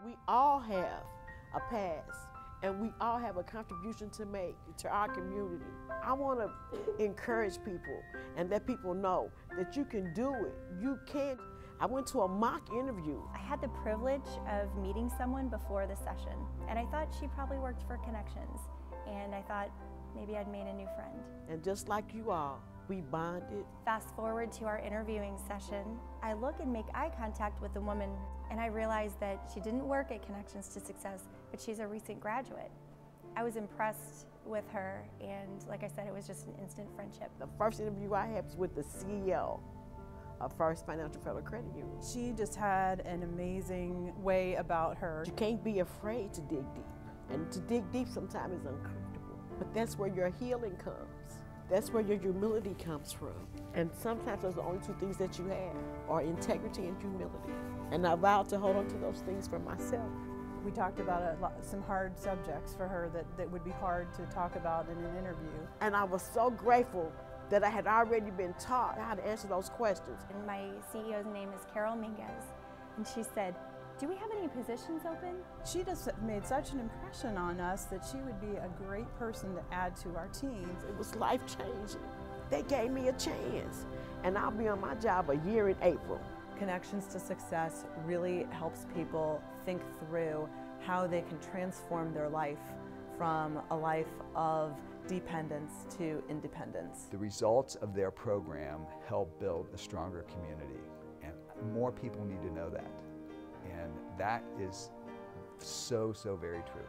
We all have a past, and we all have a contribution to make to our community. I want to encourage people and let people know that you can do it. You can. I went to a mock interview. I had the privilege of meeting someone before the session, and I thought she probably worked for Connections, and I thought maybe I'd made a new friend. And just like you all, we bonded. Fast forward to our interviewing session, I look and make eye contact with the woman, and I realized that she didn't work at Connections to Success, but she's a recent graduate. I was impressed with her, and like I said, it was just an instant friendship. The first interview I had was with the CEO of First Financial Federal Credit Union. She just had an amazing way about her. You can't be afraid to dig deep, and to dig deep sometimes is uncomfortable, but that's where your healing comes. That's where your humility comes from. And sometimes those are the only two things that you have, are integrity and humility. And I vowed to hold on to those things for myself. We talked about some hard subjects for her that would be hard to talk about in an interview. And I was so grateful that I had already been taught how to answer those questions. And my CEO's name is Carol Minguez, and she said, "Do we have any positions open?" She just made such an impression on us that she would be a great person to add to our team. It was life-changing. They gave me a chance, and I'll be on my job a year in April. Connections to Success really helps people think through how they can transform their life from a life of dependence to independence. The results of their program help build a stronger community, and more people need to know that. And that is so very true.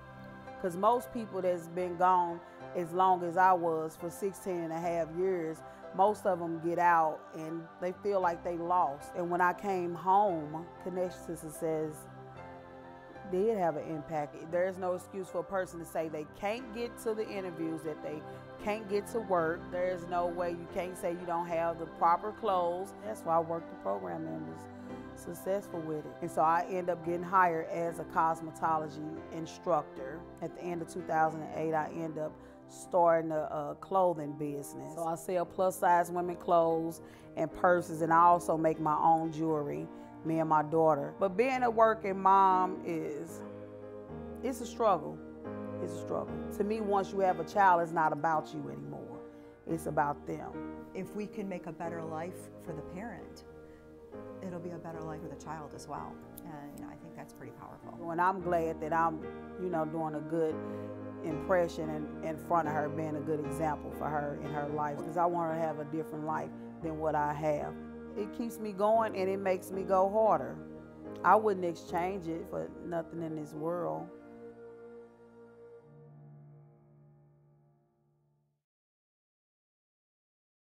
Because most people that's been gone as long as I was for 16 and a half years, most of them get out and they feel like they lost. And when I came home, Connections to Success did have an impact. There is no excuse for a person to say they can't get to the interviews, that they can't get to work. There is no way you can't say you don't have the proper clothes. That's why I work the program and was successful with it. And so I end up getting hired as a cosmetology instructor. At the end of 2008, I end up starting a clothing business. So I sell plus size women clothes and purses, and I also make my own jewelry, me and my daughter. But being a working mom it's a struggle. It's a struggle. To me, once you have a child, it's not about you anymore. It's about them. If we can make a better life for the parent, it'll be a better life for the child as well. And I think that's pretty powerful. And I'm glad that I'm, doing a good impression in front of her, being a good example for her in her life, because I want her to have a different life than what I have. It keeps me going and it makes me go harder. I wouldn't exchange it for nothing in this world.